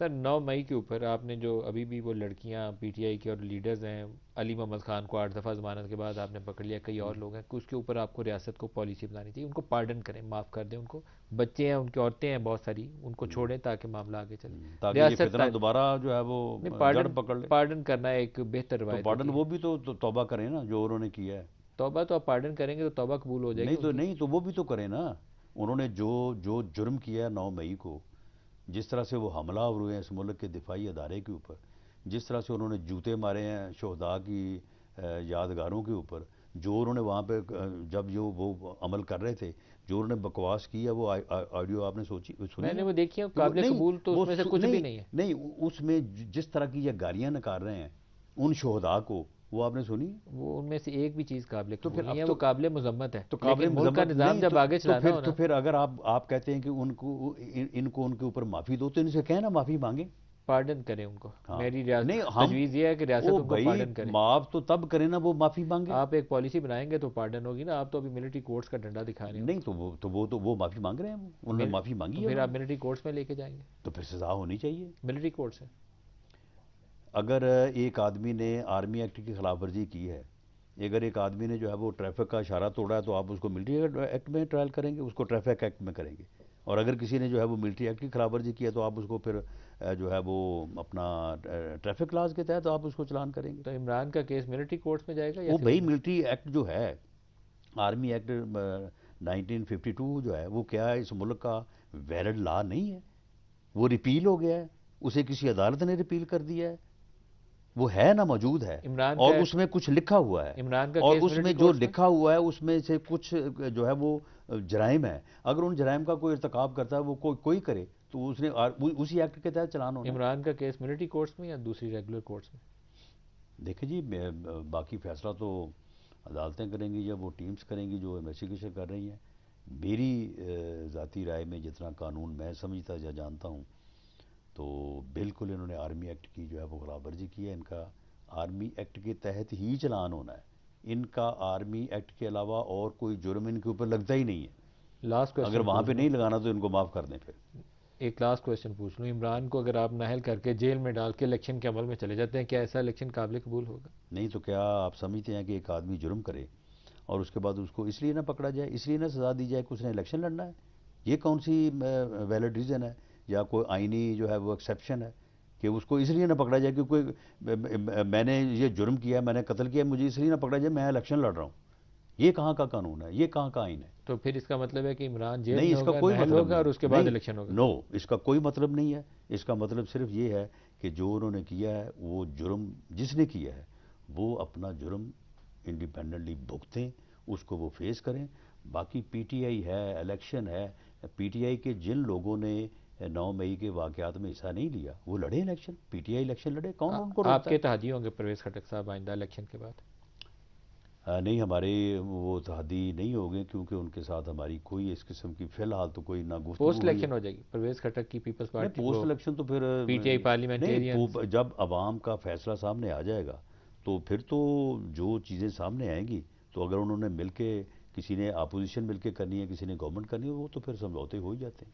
سر 9 مئی کے اوپر آپ نے جو ابھی بھی وہ لڑکیاں پی ٹی آئی کے اور لیڈرز ہیں، علی محمد خان کو 8 دفعہ ضمانت کے بعد آپ نے پکڑ لیا، کئی اور لوگ ہیں کہ اس کے اوپر آپ کو ریاست کو پالیسی بنانی چاہیے، ان کو پارڈن کریں، معاف کر دیں ان کو، بچے ہیں ان کی، عورتیں ہیں بہت ساری، ان کو چھوڑیں تاکہ معاملہ آگے چلے تاکہ یہ ریاست فتنہ دوبارہ جو ہے وہ نہیں، جڑ پارڈن پکڑ لے. پارڈن کرنا ایک بہتر تو روایت پارڈن ہوتی ہے۔ وہ بھی تو توبہ کریں نا جو انہوں نے کیا ہے. توبہ تو آپ پارڈن کریں گے تو توبہ قبول ہو جائے گی ان کی۔ نہیں تو وہ بھی تو کریں نا. انہوں نے جو جرم کیا ہے 9 مئی کو، جس طرح سے وہ حملہ آور ہوئے ہیں اس ملک کے دفاعی ادارے کے اوپر، جس طرح سے انہوں نے جوتے مارے ہیں شہداء کی یادگاروں کے اوپر، جو انہوں نے وہاں پہ جب جو وہ عمل کر رہے تھے، جو انہوں نے بکواس کی ہے، وہ آڈیو آپ نے میں سنی نے ہے وہ دیکھی ہے، کہ وہ قابل نہیں قبول تو اس وہ میں سے کچھ بھی نہیں نہیں ہے۔ نہیں اس میں جس طرح کی یہ گالیاں نکال رہے ہیں ان شہداء کو، وہ آپ نے سنی؟ وہ ان میں سے ایک بھی چیز قابل تو پھر قبول نہیں اب ہے، وہ قابل مذمت ہے، تو قابل لیکن ملک کا مذمت نظام نہیں جب آگے چلانا ہو نا۔ تو پھر اگر آپ کہتے ہیں کہ ان کو ان کے اوپر معافی دو تو ان سے کہیں نا معافی مانگیں. پارڈن کریں ان کو، ہاں میری نہیں ہم تجویز یہ ہے کہ ریاست او ان کو بھائی پارڈن کرے۔ معاف تو تب کریں نا وہ معافی مانگے. آپ ایک پالیسی بنائیں گے تو پارڈن ہوگی نا، آپ تو ابھی ملٹری کورٹس کا ڈنڈا دکھا رہے ہیں ان نہیں تو وہ معافی مانگ رہے ہیں، کو۔ انہوں نے معافی مانگی تو ہے پھر انہوں آپ نے. ملٹری کورٹس میں لے کے جائیں گے، تو پھر سزا ہونی چاہیے. ملٹری کورٹ سے۔ اگر ایک آدمی نے آرمی ایکٹ کی خلاف ورزی کی ہے، اگر ایک آدمی نے جو ہے وہ ٹریفک کا اشارہ توڑا ہے، تو آپ اس کو ملٹری ایکٹ میں ٹرائل کریں گے، اس کو ٹریفک ایکٹ میں کریں گے. اور اگر کسی نے جو ہے وہ ملٹری ایکٹ کی خلاف ورزی کی ہے تو آپ اس کو پھر جو ہے وہ اپنا ٹریفک لاز کے تحت آپ اس کو چلان کریں گے. تو عمران کا کیس ملٹری کورٹس میں جائے گا یا وہ سول بھائی میں؟ ملٹری ایکٹ جو ہے، آرمی ایکٹ 1952 جو ہے وہ کیا ہے، اس ملک کا ویلڈ لا نہیں ہے. وہ ریپیل ہو گیا ہے، اسے کسی عدالت نے ریپیل کر دیا ہے. وہ ہے نا، موجود ہے. عمران اور کا اس میں کچھ لکھا ہوا ہے، عمران کا اور کیس اس میں ملٹری جو کورٹس میں؟ لکھا ہوا ہے اس میں سے کچھ جو ہے وہ جرائم ہے. اگر ان جرائم کا کوئی ارتکاب کرتا ہے، وہ کوئی کرے تو اس نے اسی ایکٹ کے تحت چلان ہونا ہے. عمران کا کیس ملٹری کورٹس میں یا دوسری ریگولر کورٹس میں؟ دیکھیں جی، باقی فیصلہ تو عدالتیں کریں گی یا وہ ٹیمز کریں گی جو انویسٹیگیشن کر رہی ہیں. میری ذاتی رائے میں جتنا قانون میں سمجھتا یا جانتا ہوں، تو بالکل انہوں نے آرمی ایکٹ کی جو ہے وہ خلاف ورزی کی ہے. ان کا آرمی ایکٹ کے تحت ہی چلان ہونا ہے. ان کا آرمی ایکٹ کے علاوہ اور کوئی جرم ان کے اوپر لگتا ہی نہیں ہے. لاسٹ اگر کوشچن وہاں پوچھ پہ لوں، نہیں لگانا تو ان کو معاف کر دیں پھر. ایک لاسٹ کوشچن پوچھ لوں، عمران کو اگر آپ نااہل کر کے جیل میں ڈال کے الیکشن کے عمل میں چلے جاتے ہیں، کیا ایسا الیکشن قابل قبول ہوگا؟ نہیں تو کیا آپ سمجھتے ہیں کہ ایک آدمی جرم کرے اور اس کے بعد اس کو اس لیے نہ پکڑا جائے، اس لیے نہ سزا دی جائے کہ اس نے الیکشن لڑنا ہے؟ یہ کون سی ویلڈ ریزن ہے یا کوئی آئینی جو ہے وہ ایکسیپشن ہے کہ اس کو اس لیے نہ پکڑا جائے کہ کوئی میں نے یہ جرم کیا، میں نے قتل کیا، مجھے اس لیے نہ پکڑا جائے، میں الیکشن لڑ رہا ہوں؟ یہ کہاں کا قانون ہے؟ یہ کہاں کا آئین ہے؟ تو پھر اس کا مطلب ہے کہ عمران جیل نہیں، میں اس کا ہوگا، کوئی نااہل مطلب ہوگا نہیں. اور اس کے بعد نہیں، الیکشن ہوگا؟ نو، اس کا کوئی مطلب نہیں ہے. اس کا مطلب صرف یہ ہے کہ جو انہوں نے کیا ہے، وہ جرم جس نے کیا ہے وہ اپنا جرم انڈیپینڈنٹلی بھگتیں، اس کو وہ فیس کریں. باقی پی ٹی آئی ہے، الیکشن ہے. پی ٹی آئی کے جن لوگوں نے 9 مئی کے واقعات میں حصہ نہیں لیا وہ لڑے election, P T I election لڑے، کون ان کو آپ روکتا کے ہے؟ اتحادی ہوں گے پرویز خٹک صاحب آئندہ الیکشن کے بعد؟ نہیں، ہمارے وہ اتحادی نہیں ہو گئے کیونکہ ان کے ساتھ ہماری کوئی اس قسم کی فی الحال تو کوئی نہ پوسٹ گفتگو ہوئی ہے. الیکشن ہو جائے گی پرویز خٹک کی پیپلز نہیں، پارٹی پوسٹ وہ الیکشن تو پھر پی ٹی آئی نہیں، پارلیمنٹیرینز؟ جب عوام کا فیصلہ سامنے آ جائے گا تو پھر تو جو چیزیں سامنے آئیں گی، تو اگر انہوں نے مل کے، کسی نے اپوزیشن مل کے کرنی ہے، کسی نے گورنمنٹ کرنی ہے، وہ تو پھر سمجھوتے ہو ہی جاتے ہیں.